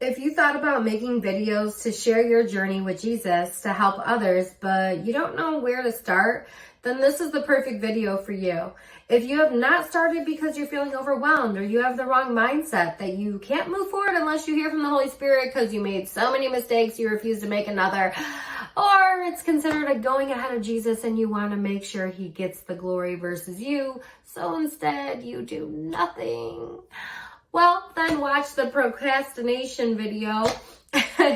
If you thought about making videos to share your journey with Jesus to help others, but you don't know where to start, then this is the perfect video for you. If you have not started because you're feeling overwhelmed or you have the wrong mindset that you can't move forward unless you hear from the Holy Spirit because you made so many mistakes you refuse to make another, or it's considered a going ahead of Jesus and you want to make sure he gets the glory versus you, so instead you do nothing. Well, then watch the procrastination video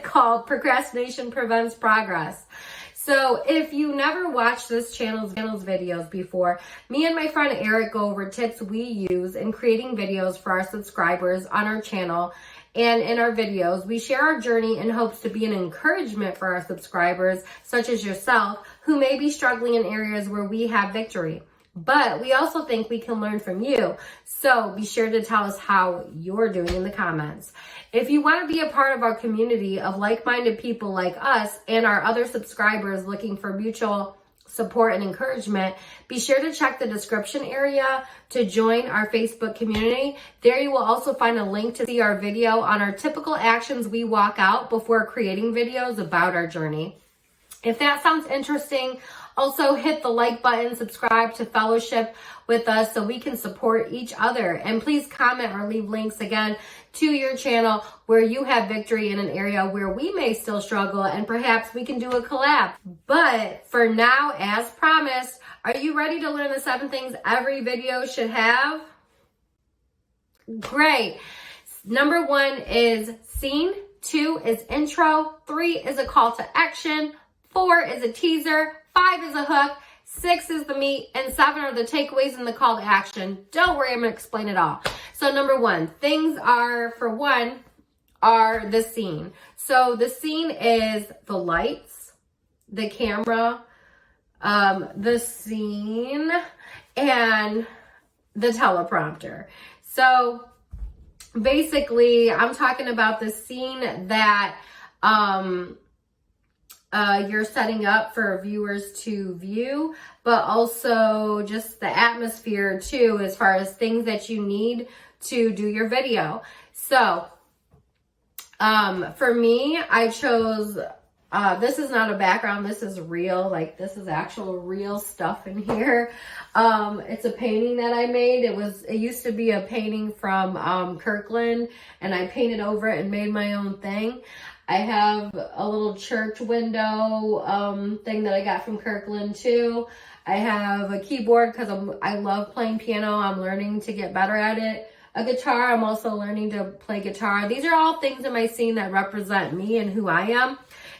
called Procrastination Prevents Progress. So if you never watched this channel's videos before, me and my friend Eric go over tips we use in creating videos for our subscribers on our channel. And in our videos, we share our journey in hopes to be an encouragement for our subscribers, such as yourself, who may be struggling in areas where we have victory. But we also think we can learn from you. So be sure to tell us how you're doing in the comments. If you want to be a part of our community of like-minded people like us and our other subscribers looking for mutual support and encouragement, be sure to check the description area to join our Facebook community. There you will also find a link to see our video on our typical actions we walk out before creating videos about our journey. If that sounds interesting, also hit the like button, subscribe to fellowship with us so we can support each other. And please comment or leave links again to your channel where you have victory in an area where we may still struggle, and perhaps we can do a collab. But for now, as promised, are you ready to learn the 7 things every video should have? Great. Number 1 is scene, 2 is intro, 3 is a call to action, 4 is a teaser, 5 is a hook, 6 is the meat, and 7 are the takeaways and the call to action. Don't worry, I'm going to explain it all. So number 1, things are, for 1, are the scene. So the scene is the lights, the camera, the scene, and the teleprompter. So basically, I'm talking about the scene that you're setting up for viewers to view, but also just the atmosphere too, as far as things that you need to do your video. So for me, I chose, this is not a background, this is real, like this is actual real stuff in here. It's a painting that I made. It used to be a painting from Kirkland, and I painted over it and made my own thing. I have a little church window thing that I got from Kirkland too. I have a keyboard because I love playing piano. I'm learning to get better at it. A guitar, I'm also learning to play guitar. These are all things in my scene that represent me and who I am.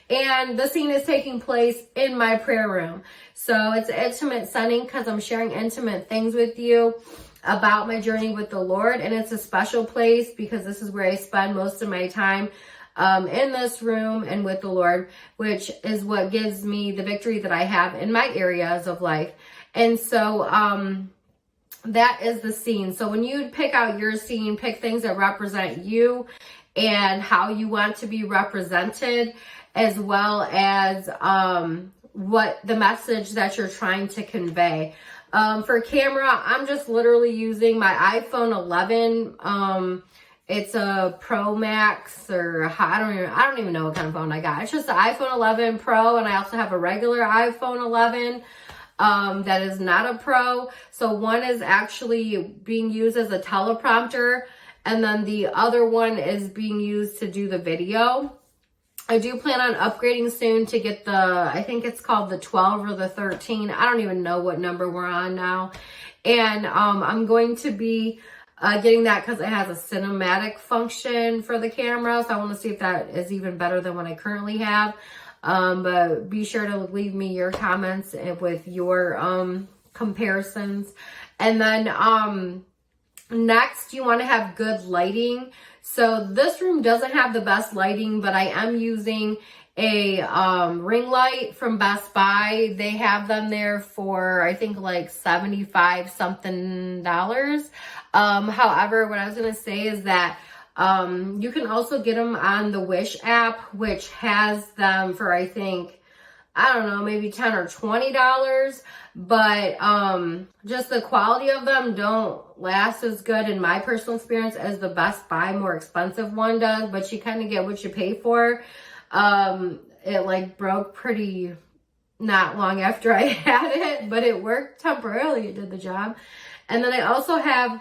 And the scene is taking place in my prayer room. So it's an intimate setting because I'm sharing intimate things with you about my journey with the Lord. And it's a special place because this is where I spend most of my time in this room and with the Lord, which is what gives me the victory that I have in my areas of life. And so that is the scene. So when you pick out your scene, pick things that represent you and how you want to be represented, as well as what the message that you're trying to convey. For camera, I'm just literally using my iPhone 11. It's a Pro Max, or I don't even know what kind of phone I got. It's just the iPhone 11 Pro, and I also have a regular iPhone 11 that is not a Pro. So one is actually being used as a teleprompter, and then the other one is being used to do the video. I do plan on upgrading soon to get I think it's called the 12 or the 13. I don't even know what number we're on now. And I'm going to be getting that because it has a cinematic function for the camera. So I want to see if that is even better than what I currently have. But be sure to leave me your comments with your comparisons. And then next, you want to have good lighting. So this room doesn't have the best lighting, but I am using a ring light from Best Buy. They have them there for, I think, like $75 something. However, what I was going to say is that you can also get them on the Wish app, which has them for, I think, I don't know, maybe $10 or $20, but just the quality of them don't last as good in my personal experience as the Best Buy more expensive one does, but you kind of get what you pay for. It like broke pretty not long after I had it, but it worked temporarily. It did the job. And then I also have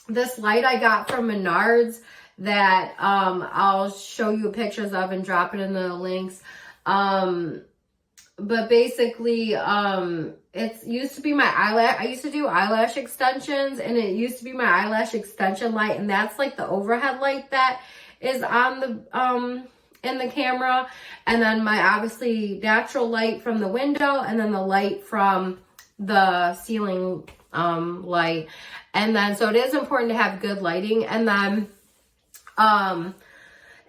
this light I got from Menards that I'll show you pictures of and drop it in the links. But basically, it used to be my eyelash. I used to do eyelash extensions, and it used to be my eyelash extension light, and that's like the overhead light that is on the in the camera, and then my obviously natural light from the window, and then the light from the ceiling light. And then so it is important to have good lighting. And then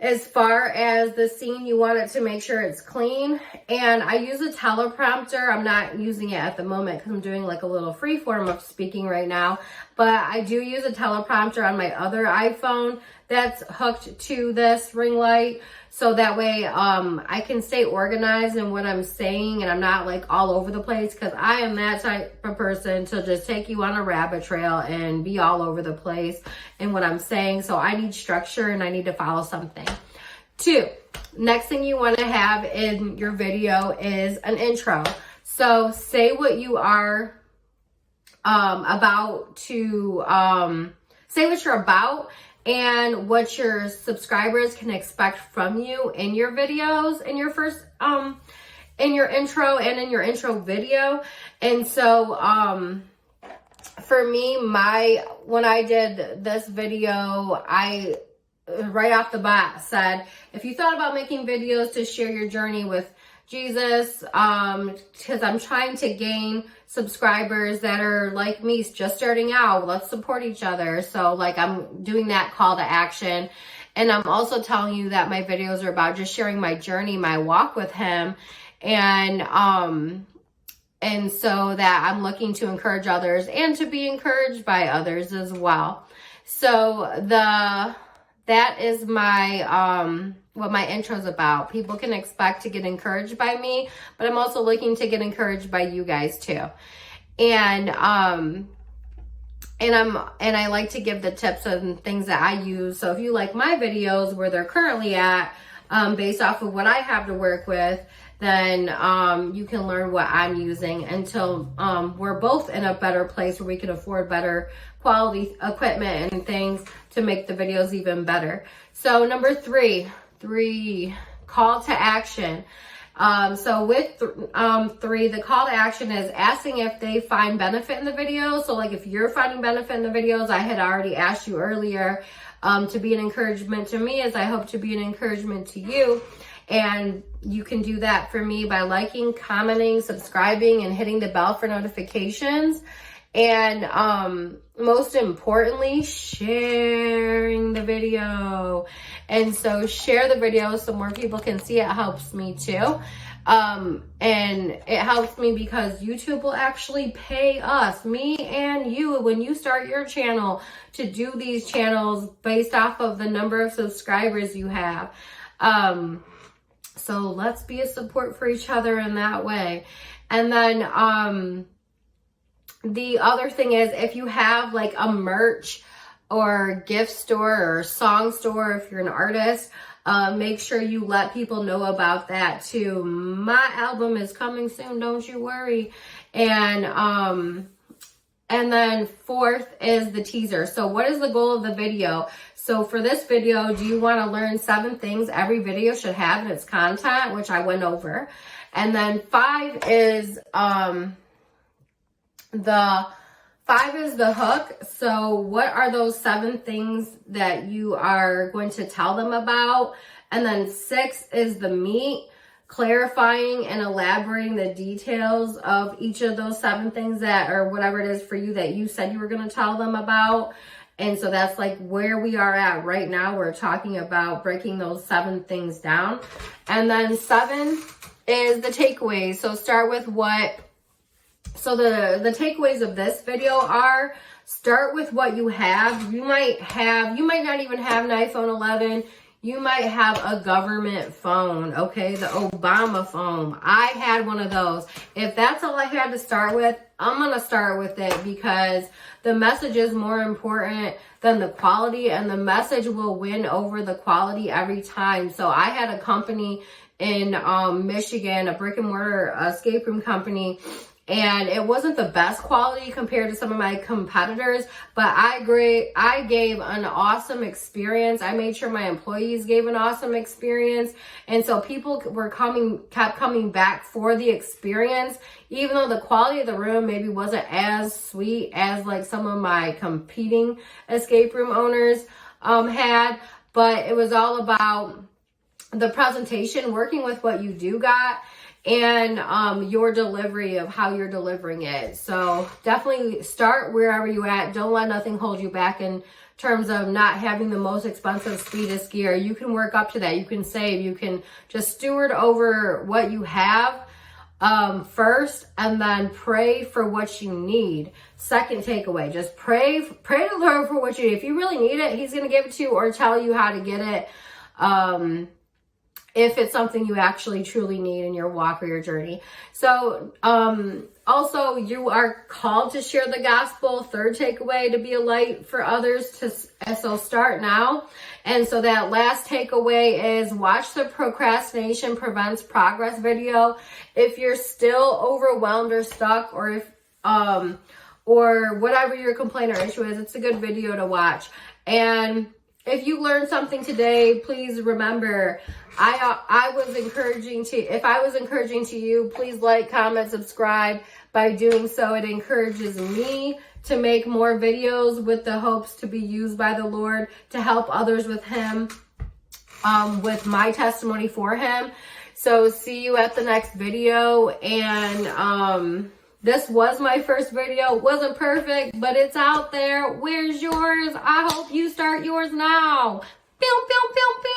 as far as the scene, you want it to make sure it's clean. And I use a teleprompter. I'm not using it at the moment because I'm doing like a little free form of speaking right now. But I do use a teleprompter on my other iPhone that's hooked to this ring light. So that way I can stay organized in what I'm saying and I'm not like all over the place, because I am that type of person to just take you on a rabbit trail and be all over the place in what I'm saying. So I need structure and I need to follow something. 2, next thing you want to have in your video is an intro. So say what you are about to, say what you're about and what your subscribers can expect from you in your videos, in your first, in your intro and in your intro video. And so, for me, when I did this video, I right off the bat said, if you thought about making videos to share your journey with Jesus, because I'm trying to gain subscribers that are like me, just starting out, let's support each other. So like I'm doing that call to action. And I'm also telling you that my videos are about just sharing my journey, my walk with him. And so that I'm looking to encourage others and to be encouraged by others as well. So that is my, what my intro is about. People can expect to get encouraged by me, but I'm also looking to get encouraged by you guys too. And I like to give the tips and things that I use. So if you like my videos where they're currently at, based off of what I have to work with, then you can learn what I'm using until we're both in a better place where we can afford better quality equipment and things to make the videos even better. So number 3, call to action. So with 3, the call to action is asking if they find benefit in the video. So like if you're finding benefit in the videos, I had already asked you earlier to be an encouragement to me, as I hope to be an encouragement to you. And you can do that for me by liking, commenting, subscribing, and hitting the bell for notifications. And most importantly, sharing the video. And so share the video so more people can see it. Helps me too. And it helps me because YouTube will actually pay us, me and you, when you start your channel, to do these channels based off of the number of subscribers you have. So let's be a support for each other in that way. And then the other thing is, if you have like a merch or gift store or song store, if you're an artist, make sure you let people know about that too. My album is coming soon, don't you worry. And then 4th is the teaser. So what is the goal of the video? So for this video, do you want to learn 7 things every video should have in its content, which I went over. And then 5 is the hook. So what are those 7 things that you are going to tell them about? And then 6 is the meat, clarifying and elaborating the details of each of those 7 things that, or whatever it is for you that you said you were going to tell them about. And so that's like where we are at right now. We're talking about breaking those 7 things down. And then 7 is the takeaways. So start with so the takeaways of this video are, start with what you have. You might not even have an iPhone 11. You might have a government phone, okay? The Obama phone. I had one of those. If that's all I had to start with, I'm going to start with it because the message is more important than the quality, and the message will win over the quality every time. So I had a company in Michigan, a brick and mortar escape room company, and it wasn't the best quality compared to some of my competitors, but I gave an awesome experience. I made sure my employees gave an awesome experience. And so people kept coming back for the experience, even though the quality of the room maybe wasn't as sweet as like some of my competing escape room owners had. But it was all about the presentation, working with what you do got, and your delivery of how you're delivering it. So definitely start wherever you at. Don't let nothing hold you back in terms of not having the most expensive speedest gear. You can work up to that. You can save. You can just steward over what you have first, and then pray for what you need. Second takeaway, just pray to the Lord for what you need. If you really need it, He's going to give it to you or tell you how to get it. If it's something you actually truly need in your walk or your journey. So, also you are called to share the gospel. Third takeaway, to be a light for others. So start now. And so that last takeaway is watch the Procrastination Prevents Progress video. If you're still overwhelmed or stuck, or if, or whatever your complaint or issue is, it's a good video to watch. And if you learned something today, please remember, if I was encouraging to you, please like, comment, subscribe. By doing so, it encourages me to make more videos with the hopes to be used by the Lord to help others with Him, with my testimony for Him. So see you at the next video. And this was my first video. It wasn't perfect, but it's out there. Where's yours? I hope you start yours now. Pew, pew, pew, pew.